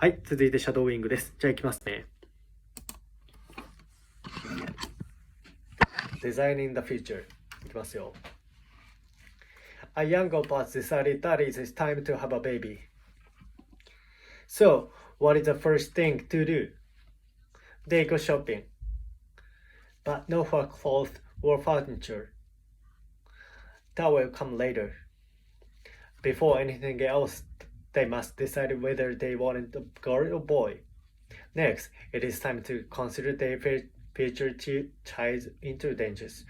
はい、続いてシャドーイングです。じゃあ行きますね。Designing the future いきますよ。A young couple decided that it is time to have a baby. So, what is the first thing to do? They go shopping, but no for clothes or furniture. That will come later. Before anything else, they must decide whether they want a girl or boy. Next, it is time to consider their future child's intelligence.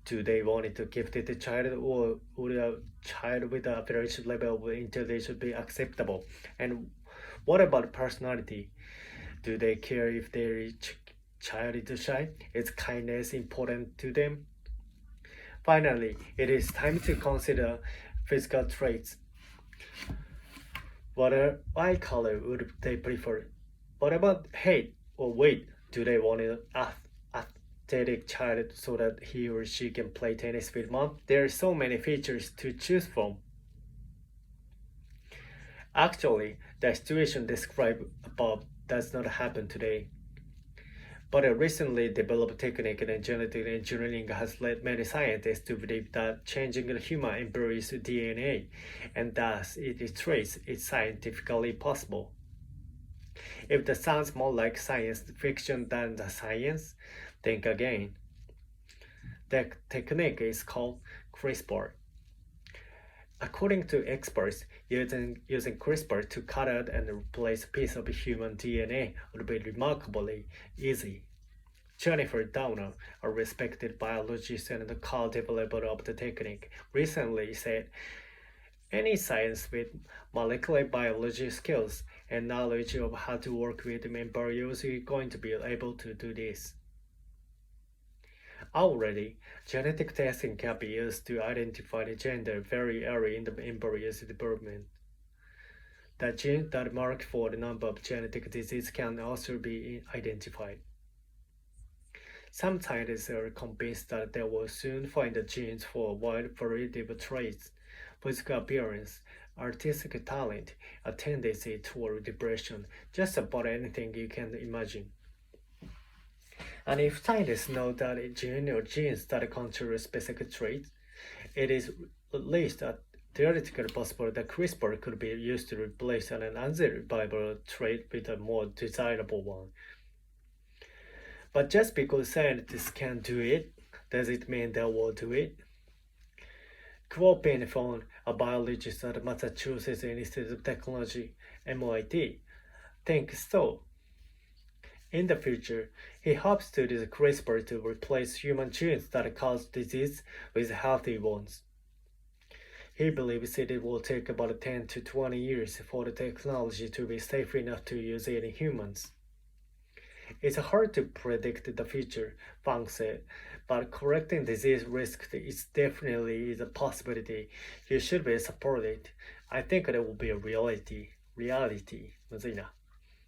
Do they want to give the child or would a child with a average level of intelligence be acceptable? And what about personality? Do they care if their child is shy? Is kindness important to them? Finally, it is time to consider physical traits. What eye color would they prefer? What about height or weight? Do they want an athletic child so that he or she can play tennis with mom? There are so many features to choose from. Actually, the situation described above does not happen today. But a recently developed technique in genetic engineering has led many scientists to believe that changing the human embryo's DNA and thus its traits is scientifically possible. If that sounds more like science fiction than the science, think again. The technique is called CRISPR. According to experts, using CRISPR to cut out and replace a piece of human DNA would be remarkably easy. Jennifer Doudna, a respected biologist and the co-developer of the technique, recently said, "Any science with molecular biology skills and knowledge of how to work with embryos is going to be able to do this." Already, genetic testing can be used to identify the gender very early in the embryo's development. The gene that mark for the number of genetic diseases can also be identified. Some scientists are convinced that they will soon find the genes for a wide variety of traits, physical appearance, artistic talent, a tendency toward depression, just about anything you can imagine. And if scientists know that a gene or genes that control specific traits, it is at least theoretically possible that CRISPR could be used to replace an undesirable trait with a more desirable one. But just because scientists can do it, does it mean they will do it? Quo Penifone, a biologist at Massachusetts Institute of Technology, MIT, thinks so. In the future, he hopes to use CRISPR to replace human genes that cause disease with healthy ones. He believes it will take about 10 to 20 years for the technology to be safe enough to use in humans. It's hard to predict the future, Fang said, but correcting disease risk is definitely a possibility. You should be supported. I think it will be a reality. むずいな。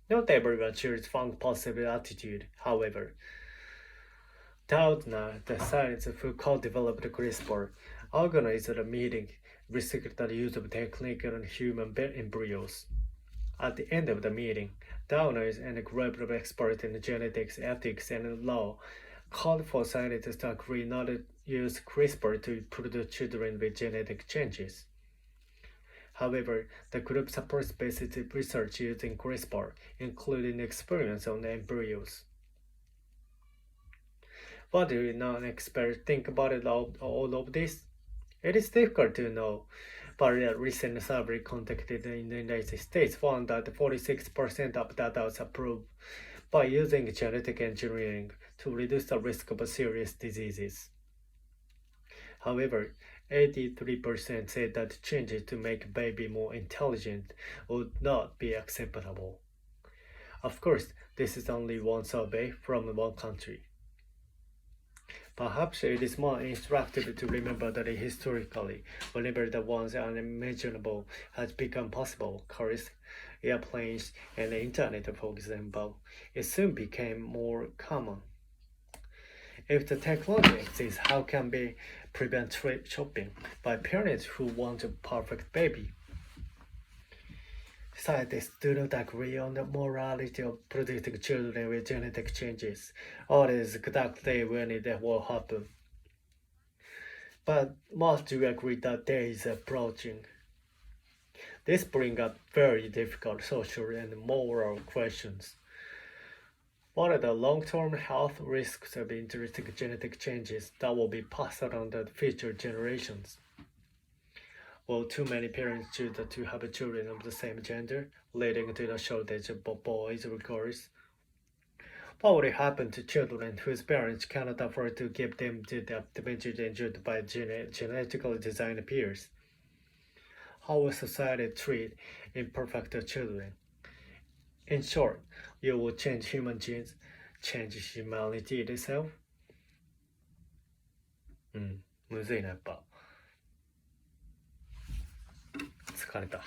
Not everyone shares Fang's positive attitude, however. Doudna, the scientist who co-developed CRISPR, organized a meeting restricting the use of technique on human embryos. At the end of the meeting, Doudna and a group of experts in genetics, ethics, and law called for scientists to agree not to use CRISPR to produce children with genetic changes. However, the group supports basic research using CRISPR, including experiments on embryos. What do non-experts think about all of this? It is difficult to know, but a recent survey conducted in the United States found that 46% of the adults approve by using genetic engineering to reduce the risk of serious diseases. However, 83% said that changes to make a baby more intelligent would not be acceptable. Of course, this is only one survey from one country. Perhaps it is more instructive to remember that historically, whenever the once unimaginable has become possible, cars, airplanes, and the internet, for example, it soon became more common. If the technology exists, how can we prevent trip shopping by parents who want a perfect baby? Scientists do not agree on the morality of producing children with genetic changes, or exactly when it will happen. But most do agree that day is approaching. This brings up very difficult social and moral questions. What are the long-term health risks of interesting genetic changes that will be passed on to future generations? Will too many parents choose to have children of the same gender, leading to the shortage of boys or girls? What would happen to children whose parents cannot afford to give them to the advantage enjoyed by genetically designed peers? How will society treat imperfect children? In short, you will change human genes, change humanity itself? むずいな、やっぱ。疲れた。